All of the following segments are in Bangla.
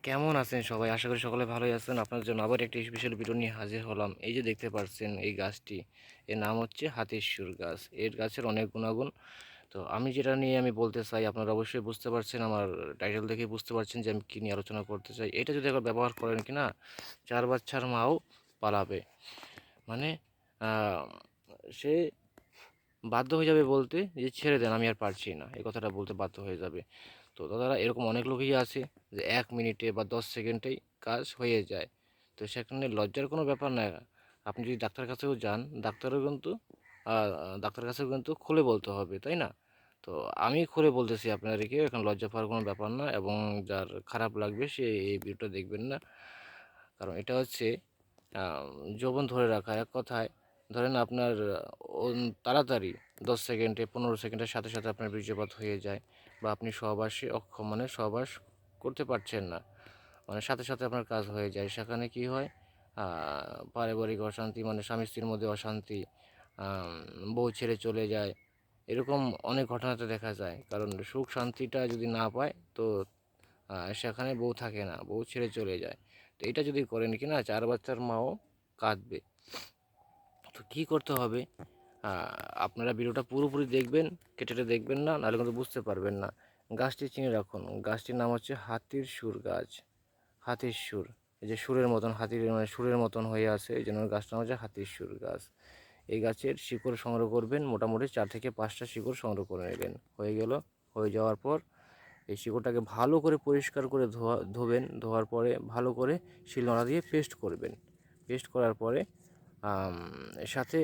কেমন আছেন সবাই? আশা করি সকলে ভালোই আছেন। আপনার জন্য আবার একটি স্পেশাল ভিডিও নিয়ে হাজির হলাম। এই যে দেখতে পাচ্ছেন এই গাছটি, এর নাম হচ্ছে হাতির সুর গাছ। এর গাছের অনেক গুণাগুণ। তো আমি যেটা নিয়ে আমি বলতে চাই, আপনারা অবশ্যই বুঝতে পারছেন, আমার টাইটেল দেখেই বুঝতে পারছেন যে আমি কী নিয়ে আলোচনা করতে চাই। এটা যদি একবার ব্যবহার করেন কিনা, ৪ বাচ্চার মাও পালাবে। মানে আ সে বাধ্য হয়ে যাবে বলতে যে, "ছেড়ে দেন, আমি আর পারছি না।" এই কথাটা বলতে বাধ্য হয়ে যাবে। তো দাদারা এরকম অনেক লোকই আছে যে ১ মিনিটে বা ১০ সেকেন্ডেই কাজ হয়ে যায়। তো সেখানে লজ্জার কোনো ব্যাপার না। আপনি যদি ডাক্তারের কাছেও যান, আ ডাক্তারের কাছেও কিন্তু খুলে বলতে হবে, তাই না? তো আমি খুলে বলতেছি আপনাদেরকে, এখানে লজ্জা পাওয়ার কোনো ব্যাপার না এবং যার খারাপ লাগবে সে এই ভিডিওটা দেখবেন না। কারণ এটা হচ্ছে আ যৌবন ধরে রাখা। এক কথায় ধরেন আপনার তাড়াতাড়ি ১০ সেকেন্ডে ১৫ সেকেন্ডের সাথে, সাথে আপনার বীর্যপাত হয়ে যায় বা আপনি সহবাসে অক্ষম মানে সহবাস করতে পারছেন না। মানে সাথে, সাথে আপনার কাজ হয়ে যায়। সেখানে কি হয়? আ পারিবারিক অশান্তি মানে স্বামী-স্ত্রীর মধ্যে অশান্তি, আম বউ ছেড়ে চলে যায়। এরকম অনেক ঘটনাতে দেখা যায়। কারণ সুখ শান্তিটা যদি না পায় তো সেখানে বউ থাকে না, বউ ছেড়ে চলে যায়। তো এটা যদি করেন কিনা ৪ বাচ্চার মাও কাঁদবে। তো কী করতে হবে? আ আপনারা ভিডিওটা পুরোপুরি দেখবেন, কেটে দেখবেন না, নাহলে কিন্তু বুঝতে পারবেন না। গাছটি চিনে রাখুন। গাছটির নাম হচ্ছে হাতির সুর গাছ। হাতির সুর। এই যে সুরের মতন হাতির মানে সুরের মতন হয়ে আছে, এইজন্য গাছটার নাম হচ্ছে হাতির সুর গাছ। এই গাছের শিকড় সংগ্রহ করবেন, মোটামুটি ৪ থেকে ৫ টা শিকড় সংগ্রহ করে নেবেন। হয়ে গেল। হয়ে যাওয়ার পর এই শিকড়টাকে ভালো করে পরিষ্কার করে ধোবেন। ধোয়ার পরে ভালো করে শিলনোড়া দিয়ে পেস্ট করবেন। পেস্ট করার পরে আম সাথে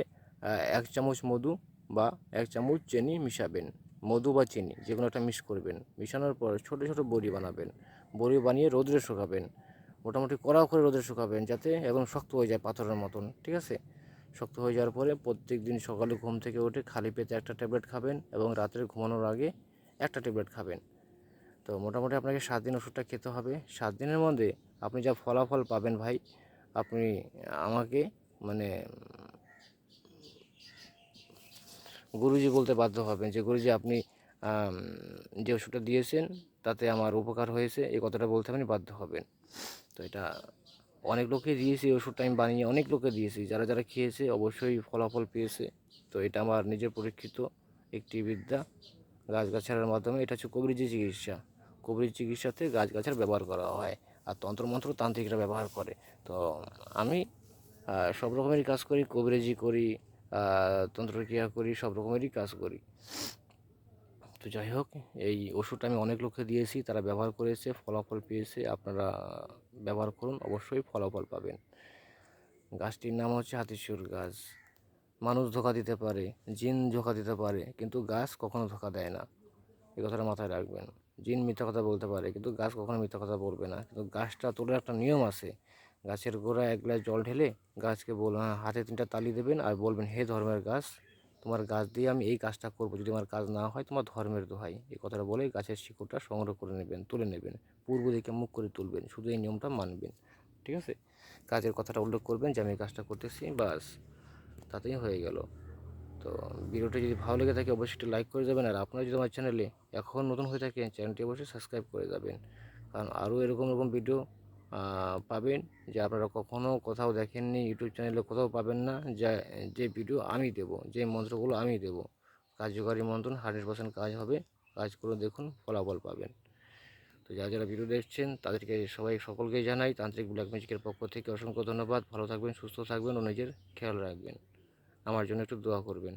১ চামচ মধু বা ১ চামচ চিনি মিশাবেন। মধু বা চিনি যেকোনো একটা মিক্স করবেন। মিশানোর পর ছোট, ছোট বড়ি বানাবেন। বড়ি বানিয়ে রৌদ্রে শুকাবেন। মোটামুটি কড়া করে রোদে শুকাবেন যাতে একদম শক্ত হয়ে যায় পাথরের মতন, ঠিক আছে? শক্ত হয়ে যাওয়ার পরে প্রত্যেকদিন সকালে ঘুম থেকে উঠে খালি পেটে একটা ট্যাবলেট খাবেন এবং রাত্রে ঘুমানোর আগে একটা ট্যাবলেট খাবেন। তো মোটামুটি আপনাকে ৭ দিন ওষুধটা খেতে হবে। ৭ দিনের মধ্যে আপনি যা ফলাফল পাবেন ভাই, আপনি আমাকে মানে গুরুজি বলতে বাধ্য হবেন যে, "গুরুজি আপনি আম যে ওষুধটা দিয়েছেন তাতে আমার উপকার হয়েছে।" এই কথাটা বলতে আপনি বাধ্য হবেন। তো এটা অনেক লোককে দিয়েছি, এই ওষুধটা আমি বানিয়ে অনেক লোককে দিয়েছি। যারা, যারা খেয়েছে অবশ্যই ফলাফল পেয়েছে। তো এটা আমার নিজের পরীক্ষিত একটি বিদ্যা। গাছগাছালির মাধ্যমে এটা হচ্ছে কবিরাজি চিকিৎসা। কবিরাজি চিকিৎসাতে গাছগাছালি ব্যবহার করা হয়। আর তন্ত্রমন্ত্র তান্ত্রিকরা ব্যবহার করে। তো আমি সব রকমেরই কাজ করি, কবিরাজি করি, তন্ত্রক্রিয়া করি, সব রকমেরই কাজ করি। তো যাই হোক, এই ওষুধটা আমি অনেক লোককে দিয়েছি, তারা ব্যবহার করেছে, ফলাফল পেয়েছে। আপনারা ব্যবহার করুন, অবশ্যই ফলাফল পাবেন। গাছটির নাম হচ্ছে হাতিসুর গাছ। মানুষ ধোঁকা দিতে পারে, জিন ধোঁকা দিতে পারে, কিন্তু গাছ কখনো ধোঁকা দেয় না। এই কথাটা মাথায় রাখবেন। জিন মিথ্যা কথা বলতে পারে কিন্তু গাছ কখনো মিথ্যা কথা বলবে না। কিন্তু গাছটা তোলার একটা নিয়ম আছে। গাছের গোড়ায় ১ গ্লাস জল ঢেলে গাছকে হাতে ৩টা তালি দেবেন আর বলবেন, "হে ধর্মের গাছ, তোমার গাছ দিয়ে আমি এই কাজটা করব। যদি আমার কাজ না হয় তোমার ধর্মের দোহাই।" এই কথাটা বলে গাছের শিকড়টা সংগ্রহ করে নেবেন, তুলে নেবেন। পূর্ব দিকে মুখ করে তুলবেন। শুধু এই নিয়মটা মানবেন। ঠিক আছে? কাজের কথাটা উল্লেখ করবেন যে আমি এই কাজটা করতেছি, বাস তাতেই হয়ে গেল। তো ভিডিওটি যদি ভালো লেগে থাকে অবশ্যই একটু লাইক করে যাবেন। আর আপনারা যদি আমার চ্যানেলে এখন নতুন হয়ে থাকেন চ্যানেলটি অবশ্যই সাবস্ক্রাইব করে যাবেন। কারণ আরও এরকম এরকম ভিডিও পাবেন যে আপনারা কখনও কোথাও দেখেননি, ইউটিউব চ্যানেলে কোথাও পাবেন না। যে ভিডিও আমি দেবো, যে মন্ত্রগুলো আমি দেবো, কার্যকারী মন্ত্র 100% কাজ হবে। কাজ করে দেখুন, ফলাফল পাবেন। তো যারা যারা ভিডিও দেখছেন তাদেরকে সকলকেই জানাই তান্ত্রিক ব্ল্যাক ম্যাজিকের পক্ষ থেকে অসংখ্য ধন্যবাদ। ভালো থাকবেন, সুস্থ থাকবেন ও নিজের খেয়াল রাখবেন। আমার জন্য একটু দোয়া করবেন।